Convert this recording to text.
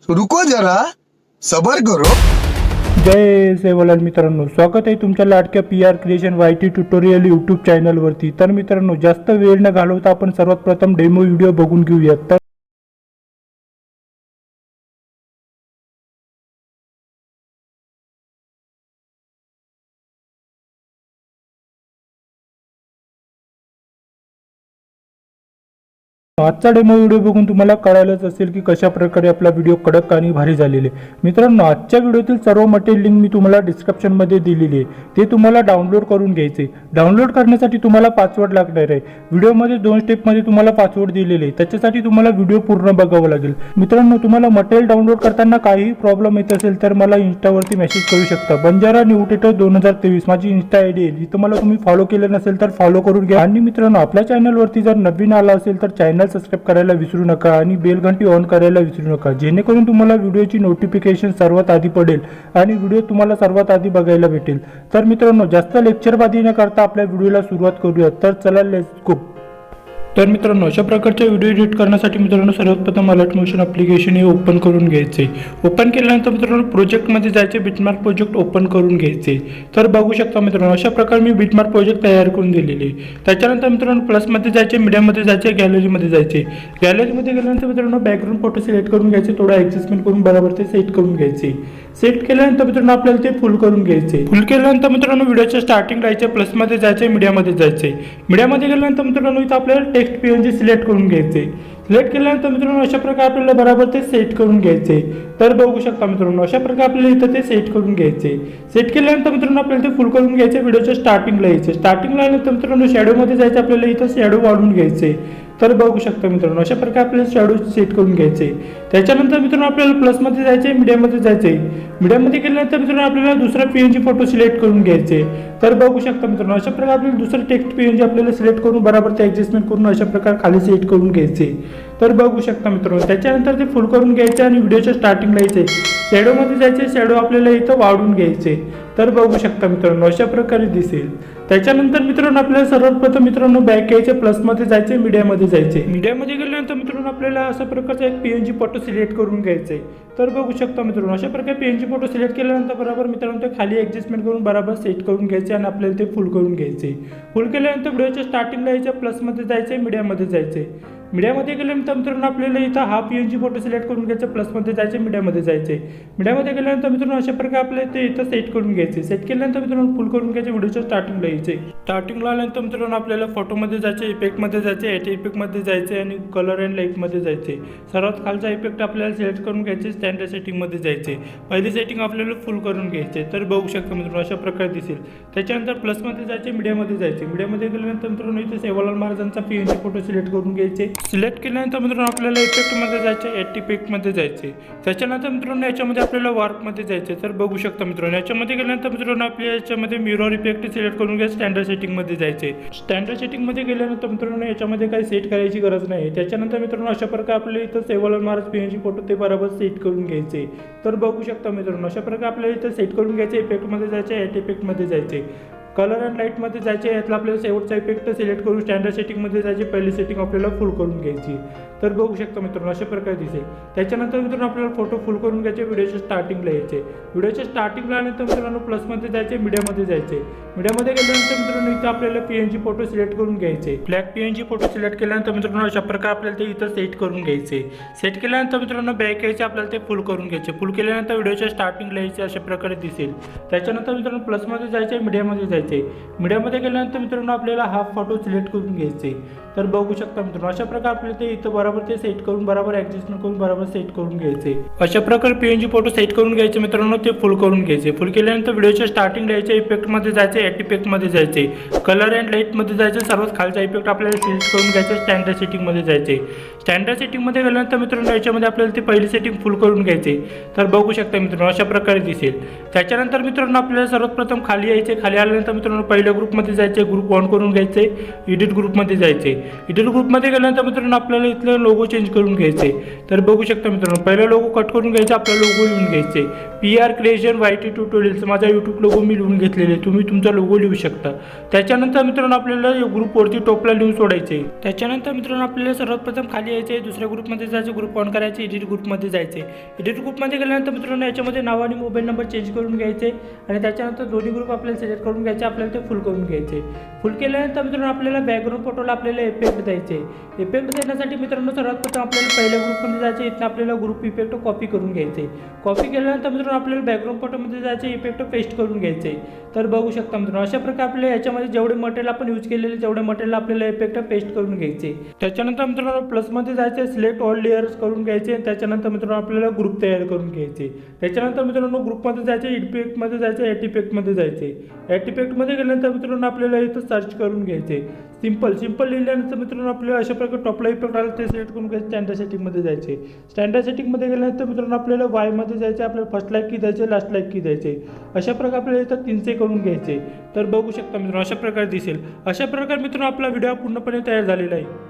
रुको जरा सबर करो। जय सेवालाल मित्रांनो, स्वागत आहे तुमच्या लाडक्या PR creation YT tutorial YouTube चॅनलवरती। तर मित्रांनो, जास्त वेळ न घालवता आपण सर्वात प्रथम डेमो व्हिडिओ बघून घेऊयात। आजचा डेमो व्हिडिओ बघून तुम्हाला कळालंच असेल की कशा प्रकारे आपला व्हिडिओ कडक आणि भारी झालेले। मित्रांनो, आजच्या व्हिडिओतील सर्व मटेरियल लिंक मी तुम्हाला डिस्क्रिप्शन मध्ये दिलेली आहे, ते तुम्हाला डाउनलोड करून घ्यायचे। डाउनलोड करण्यासाठी तुम्हाला पासवर्ड लागणार आहे। व्हिडिओमध्ये 2 स्टेप मध्ये तुम्हाला पासवर्ड दिलेले आहे, त्याच्यासाठी तुम्हाला व्हिडिओ पूर्ण बघावं लागेल। मित्रांनो, तुम्हाला मटेरियल डाउनलोड करताना काही प्रॉब्लेम येत असेल तर मला इंस्टावरती मेसेज करू शकता। बंजारा न्यूटेटर 2023 माझी इंस्टा आयडी आहे, जिथे मला तुम्ही फॉलो केलं नसेल तर फॉलो करून घ्या। आणि मित्रांनो, आपल्या चॅनलवरती जर नवीन आला असेल तर चॅनल सबस्क्राइब करायला विसरू नका आणि बेल घंटी ऑन करायला विसरू नका, जेणेकरून तुम्हाला व्हिडिओची नोटिफिकेशन सर्वात आधी पडेल आणि व्हिडिओ तुम्हाला सर्वात आधी बघायला भेटेल। तर मित्रांनो, जास्त लेक्चरबाजी न करता आपल्या व्हिडिओला सुरुवात करूया। तर चला, लेट्स गो। तर मित्रांनो, अशा प्रकारचे व्हिडिओ एडिट करण्यासाठी मित्रांनो सर्वात प्रथम अलर्ट मोशन ॲप्लिकेशन हे ओपन करून घ्यायचे। ओपन केल्यानंतर मित्रांनो प्रोजेक्टमध्ये जायचे, बिटमार्क प्रोजेक्ट ओपन करून घ्यायचे। तर बघू शकता मित्रांनो, अशा प्रकारे मी बिटमार्क प्रोजेक्ट तयार करून दिलेले। त्याच्यानंतर मित्रांनो प्लसमध्ये जायचे, मीडियामध्ये जायचे, गॅलरीमध्ये जायचे। गॅलरीमध्ये गेल्यानंतर मित्रांनो बॅकग्राऊंड फोटो सिलेक्ट करून घ्यायचे, थोडा ॲडजस्टमेंट करून बरोबर ते सेट करून घ्यायचे। सेट केल्यानंतर मित्रांनो आपल्याला ते फुल करून घ्यायचे। फुल केल्यानंतर मित्रांनो व्हिडिओच्या स्टार्टिंग राहायचे, प्लसमध्ये जायचे, मीडियामध्ये जायचे। मीडियामध्ये गेल्यानंतर मित्रांनो इथं आपल्याला टेक्स्ट PNG सिलेक्ट करून घ्यायचे। सिलेक्ट केल्यानंतर मित्रांनो अशा प्रकारे आपल्याला बरोबर ते सेट करून घ्यायचे। तर बघू शकता मित्रांनो, अशा प्रकारे आपल्याला इथं ते सेट करून घ्यायचे। सेट केल्यानंतर मित्रांनो आपल्याला ते फुल करून घ्यायचे, व्हिडिओच्या स्टार्टिंगला यायचे। स्टार्टिंगला आल्यानंतर मित्रांनो शॅडोमध्ये जायचं, आपल्याला इथं शॅडो वाढवून घ्यायचे। तर बघू शकता मित्रांनो, अशा प्रकारे आपल्याला शॅडो सेट करून घ्यायचे। त्याच्यानंतर मित्रांनो आपल्याला प्लसमध्ये जायचे, मीडियामध्ये जायचे। मीडियामध्ये गेल्यानंतर मित्रांनो आपल्याला दुसरा PNG फोटो सिलेक्ट करून घ्यायचे। तर बघू शकता मित्रांनो, अशा प्रकारे आपल्याला दुसरा टेक्स्ट PNG आपल्याला सिलेक्ट करून बरोबर ते ॲडजस्टमेंट करून अशा प्रकारे खाली सेट करून घ्यायचे। तर बघू शकता मित्रांनो, त्याच्यानंतर ते फुल करून घ्यायचे आणि व्हिडिओच्या स्टार्टिंगला यायचे, शॅडोमध्ये जायचे, शॅडो आपल्याला इथं वाढवून घ्यायचे। तर बघू शकता मित्रांनो, अशा प्रकारे दिसेल। त्याच्यानंतर मित्रांनो आपल्याला सर्वप्रथम मित्रांनो बॅक यायचे, प्लसमध्ये जायचे, मीडियामध्ये जायचे। मीडियामध्ये गेल्यानंतर मित्रांनो आपल्याला अशा प्रकारचा एक PNG फोटो सिलेक्ट करून घ्यायचे। तर बघू शकता मित्रांनो, अशा प्रकारे PNG फोटो सिलेक्ट केल्यानंतर बरोबर मित्रांनो ते खाली ॲडजस्टमेंट करून बरोबर सेट करून घ्यायचे आणि आपल्याला ते फुल करून घ्यायचे। फुल केल्यानंतर व्हिडिओच्या स्टार्टिंगला यायचे, प्लसमध्ये जायचे, मीडियामध्ये जायचे। मीडियामध्ये गेल्यानंतर मित्रांनो आपल्याला इथं हा PNG फोटो सिलेक्ट करून घ्यायचा, प्लसमध्ये जायचे, मीडियामध्ये जायचे। मीडियामध्ये गेल्यानंतर मित्रांनो अशा प्रकारे आपल्याला ते इथं सेट करून घ्यायचे। सेट केल्यानंतर मित्रांनो फुल करून घ्यायचे, व्हिडिओच्या स्टार्टिंगला यायचे। स्टार्टिंगला आल्यानंतर मित्रांनो आपल्याला फोटोमध्ये जायचे, इफेक्टमध्ये जायचे, एट इफेक्टमध्ये जायचे आणि कलर अँड लाईटमध्ये जायचे। सर्वात खालचा इफेक्ट आपल्याला सिलेक्ट करून घ्यायचे, स्टँडर्ड सेटिंगमध्ये जायचे। पहिली सेटिंग आपल्याला फुल करून घ्यायचे। तर बघू शकता मित्रांनो, अशा प्रकारे दिसेल। त्याच्यानंतर प्लसमध्ये जायचे, मीडियामध्ये जायचे। मीडियामध्ये गेल्यानंतर मित्रांनो इथे सेवालाल महाराजांचा PNG फोटो सिलेक्ट करून घ्यायचे। सिलेक्ट केल्यानंतर मित्रांनो आपल्याला इफेक्टमध्ये जायचे, एट इफेक्टमध्ये जायचे। त्याच्यानंतर मित्रांनो याच्यामध्ये आपल्याला वार्पमध्ये जायचे। तर बघू शकता मित्रांनो, याच्यामध्ये गेल्यानंतर मित्रांनो आपल्या याच्यामध्ये मिरर इफेक्ट सिलेक्ट करून घ्या, स्टँडर्ड सेटिंगमध्ये जायचे। स्टँडर्ड सेटिंगमध्ये गेल्यानंतर मित्रांनो याच्यामध्ये काही सेट करायची गरज नाही। त्याच्यानंतर मित्रांनो अशा प्रकारे आपल्याला इथं सेवालाल महाराज PNG फोटो ते बरोबर सेट करून घ्यायचे। तर बघू शकता मित्रांनो, अशा प्रकारे आपल्याला इथं सेट करून घ्यायचे, इफेक्टमध्ये जायचे, एट इफेक्टमध्ये जायचे, कलर अँड लाईटमध्ये जायचे। यातला आपल्याला शेवटचा इफेक्ट सिलेक्ट करून स्टँडर्ड सेटिंगमध्ये जायचे, पहिली सेटिंग आपल्याला फुल करून घ्यायची। तर बघू शकता मित्रांनो, अशा प्रकारे दिसेल। त्याच्यानंतर मित्रांनो आपल्याला फोटो फुल करून घ्यायचे, व्हिडिओच्या स्टार्टिंगला यायचे। व्हिडिओच्या स्टार्टिंगला आल्यानंतर मित्रांनो प्लसमध्ये जायचे, मीडियामध्ये जायचे। मीडियामध्ये गेल्यानंतर मित्रांनो इथं आपल्याला PNG फोटो सिलेक्ट करून घ्यायचे। ब्लॅक PNG फोटो सिलेक्ट केल्यानंतर मित्रांनो अशा प्रकारे आपल्याला ते इथं सेट करून घ्यायचे। सेट केल्यानंतर मित्रांनो बॅक यायचे, आपल्याला ते फुल करून घ्यायचे। फुल केल्यानंतर व्हिडिओच्या स्टार्टिंगला यायचे, अशा प्रकारे दिसेल। त्याच्यानंतर मित्रांनो प्लसमध्ये जायचे, मीडियामध्ये जायचे। मीडियामध्ये गेल्यानंतर मित्रांनो आपल्याला हाफ फोटो सिलेक्ट करून घ्यायचे। तर बघू शकता मित्रांनो, अशा प्रकारे आपल्याला ते इथं बरोबर ते सेट करून बरोबर ॲडजस्टमेंट करून बरोबर सेट करून घ्यायचे। अशा प्रकारे PNG फोटो सेट करून घ्यायचे मित्रांनो, ते फुल करून घ्यायचे। फुल केल्यानंतर व्हिडिओच्या स्टार्टिंगला यायचे, इफेक्टमध्ये जायचे, एट इफेक्टमध्ये जायचे, कलर अँड लाईटमध्ये जायचे। सर्वात खालचा इफेक्ट आपल्याला सिलेक्ट करून घ्यायचे, स्टँडर्ड सेटिंगमध्ये जायचे। स्टँडर्ड सेटिंगमध्ये गेल्यानंतर मित्रांनो याच्यामध्ये आपल्याला ती पहिली सेटिंग फुल करून घ्यायचे। तर बघू शकता मित्रांनो, अशा प्रकारे दिसेल। त्याच्यानंतर मित्रांनो आपल्याला सर्वात प्रथम खाली यायचे। खाली आल्यानंतर गेल्यानंतर मित्रांनो पहिल्या ग्रुपमध्ये जायचे, ग्रुप ऑन करून घ्यायचे, एडिट ग्रुपमध्ये जायचे. एडिट ग्रुपमध्ये गेल्यानंतर मित्रांनो आपल्याला इथलं लोगो चेंज करून घ्यायचे. तर बघू शकता मित्रांनो पहिला लोगो कट करून घ्यायचा, आपला लोगो लिहून घ्यायचे. PR क्रिएशन YT ट्युटोरियल्स माझा यूट्यूब लोगो मी लिहून घेतलेले, तुम्ही तुमचा लोगो लिहू शकता. त्याच्यानंतर मित्रांनो आपल्याला ग्रुपवरती टॉपला लिहून सोडायचे. त्याच्यानंतर मित्रांनो आपल्याला सर्वात प्रथम खाली यायचे, दुसऱ्या ग्रुपमध्ये जायचे, ग्रुप ऑन करायचे, एडिट ग्रुपमध्ये जायचे. एडिट ग्रुपमध्ये गेल्यानंतर मित्रांनो याच्यामध्ये नाव आणि मोबाईल नंबर चेंज करून घ्यायचे आणि त्याच्यानंतर दोन्ही ग्रुप आपल्याला सिलेक्ट करून घ्यायचे, आपल्याला ते फुल करून घ्यायचे. फुल केल्यानंतर मित्रांनो आपल्याला बॅकग्राऊंड फोटोला आपल्याला इफेक्ट द्यायचे. इफेक्ट देण्यासाठी मित्रांनो सर्वात प्रथम आपल्याला पहिल्या ग्रुपमध्ये जायचे, इथं आपल्याला ग्रुप इफेक्ट कॉपी करून घ्यायचे. कॉपी केल्यानंतर मित्रांनो आपल्याला बॅकग्राऊंड फोटोमध्ये जायचे, इफेक्ट पेस्ट करून घ्यायचे. तर बघू शकता मित्रांनो अशा प्रकारे आपल्याला याच्यामध्ये जेवढे मटेरियल आपण यूज केलेले तेवढे मटेरियल आपल्याला इफेक्ट पेस्ट करून घ्यायचे. त्याच्यानंतर मित्रांनो प्लसमध्ये जायचे, सिलेक्ट ऑल लेयर्स करून घ्यायचे. त्याच्यानंतर मित्रांनो आपल्याला ग्रुप तयार करून घ्यायचे. त्याच्यानंतर मित्रांनो ग्रुपमध्ये जायचे, इफेक्टमध्ये जायचे, ॲड इफेक्टमध्ये जायचे. ॲड इफेक्टमध्ये गेल्यानंतर मित्रांनो आपल्याला इथं सर्च करून घ्यायचे. सिंपल लिहिल्यानंतर मित्रांनो आपल्याला अशा प्रकारे टॉपला इफेक्ट आला ते सिलेक्ट करून घ्यायचे. स्टँडर्ड सेटिंगमध्ये जायचे. स्टँडर्ड सेटिंगमध्ये गेल्यानंतर मित्रांनो आपल्याला वायमध्ये जायचे, आपल्याला फर्स्ट लाईक की द्यायचे, लास्ट लाईक की द्यायचे. अशा प्रकारे आपल्याला इथं 300 करून घ्यायचे. तर बघू शकता मित्रांनो अशा प्रकारे दिसेल. अशा प्रकारे मित्रांनो आपला व्हिडिओ पूर्णपणे तयार झालेला आहे.